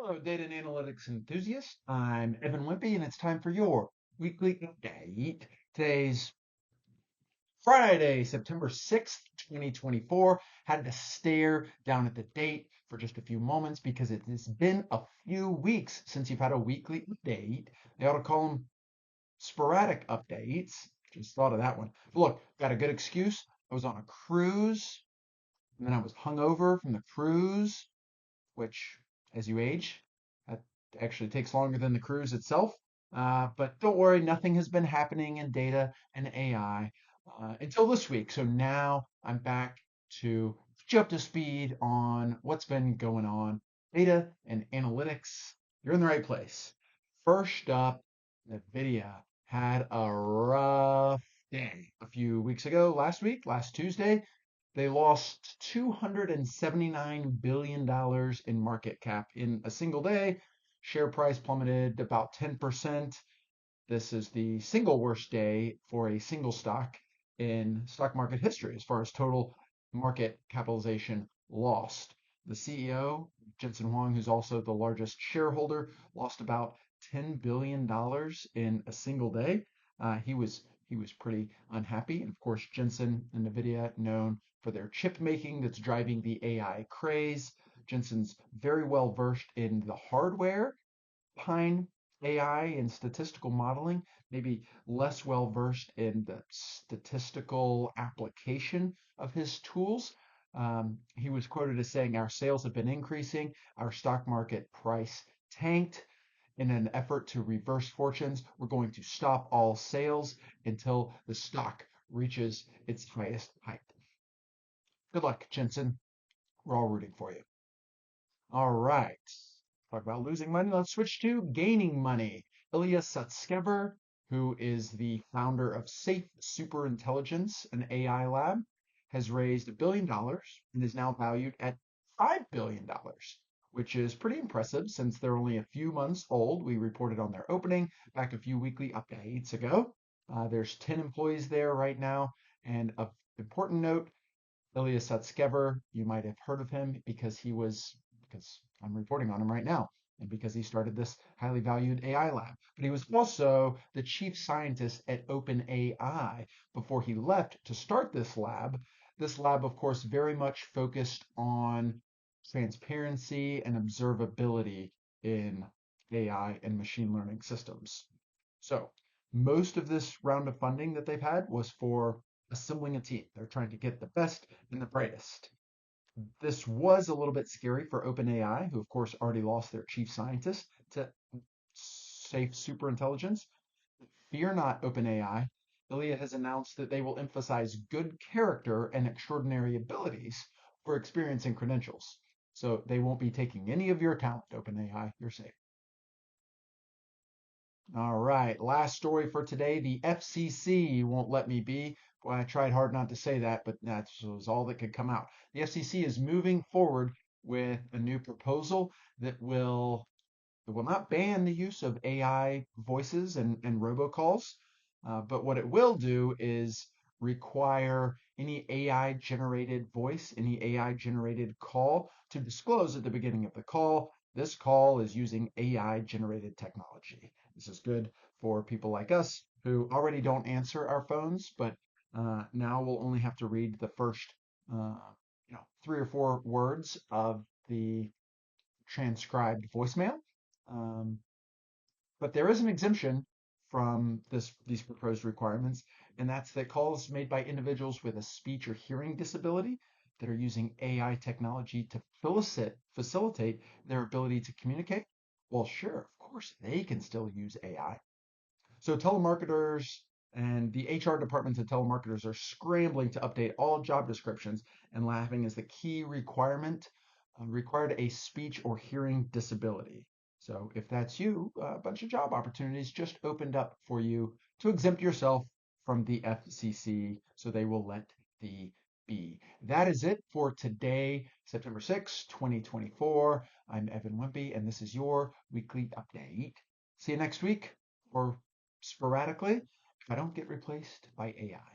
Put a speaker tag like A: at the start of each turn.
A: Hello, data and analytics enthusiasts. I'm Evan Wimpy, and it's time for your weekly update. Today's Friday, September 6th, 2024. Had to stare down at the date for just a few moments because it has been a few weeks since you've had a weekly update. They ought to call them sporadic updates. Just thought of that one. But look, got a good excuse. I was on a cruise, and then I was hungover from the cruise, which, as you age, that actually takes longer than the cruise itself. But don't worry, nothing has been happening in data and AI until this week. So now I'm back to get you up to speed on what's been going on. Data and analytics, you're in the right place. First up, NVIDIA had a rough day a few weeks ago, last Tuesday. They lost $279 billion in market cap in a single day. Share price plummeted about 10%. This is the single worst day for a single stock in stock market history as far as total market capitalization lost. The CEO, Jensen Huang, who's also the largest shareholder, lost about $10 billion in a single day. He was pretty unhappy. And of course, Jensen and NVIDIA known for their chip making that's driving the AI craze. Jensen's very well versed in the hardware behind AI and statistical modeling, maybe less well versed in the statistical application of his tools. He was quoted as saying, "Our sales have been increasing, our stock market price tanked. In an effort to reverse fortunes, we're going to stop all sales until the stock reaches its highest height." Good luck, Jensen. We're all rooting for you. All right. Talk about losing money. Let's switch to gaining money. Ilya Sutskever, who is the founder of Safe Superintelligence, an AI lab, has raised $1 billion and is now valued at $5 billion, which is pretty impressive since they're only a few months old. We reported on their opening back a few weekly updates ago. There's 10 employees there right now. And of important note, Ilya Sutskever, you might have heard of him because I'm reporting on him right now, and because he started this highly valued AI lab. But he was also the chief scientist at OpenAI before he left to start this lab. This lab, of course, very much focused on transparency and observability in AI and machine learning systems. So most of this round of funding that they've had was for assembling a team. They're trying to get the best and the brightest. This was a little bit scary for OpenAI, who of course already lost their chief scientist to Safe Superintelligence. Fear not, OpenAI. Ilya has announced that they will emphasize good character and extraordinary abilities for experience and credentials. So they won't be taking any of your talent, OpenAI. You're safe. All right, last story for today. The FCC won't let me be. Boy, I tried hard not to say that, but that was all that could come out. The FCC is moving forward with a new proposal that will not ban the use of AI voices and robocalls, but what it will do is require any AI generated voice, any AI generated call to disclose at the beginning of the call. This call is using AI generated technology. This is good for people like us who already don't answer our phones, but now we'll only have to read the first, uh, 3 or 4 words of the transcribed voicemail. Um, but there is an exemption from these proposed requirements, and that's that calls made by individuals with a speech or hearing disability that are using AI technology to facilitate their ability to communicate. Well, sure, of course, they can still use AI. So telemarketers and the HR departments of telemarketers are scrambling to update all job descriptions and laughing as the key requirement required a speech or hearing disability. So if that's you, a bunch of job opportunities just opened up for you to exempt yourself from the FCC, so they will let thee be. That is it for today, September 6, 2024. I'm Evan Wimpy, and this is your weekly update. See you next week, or sporadically, if I don't get replaced by AI.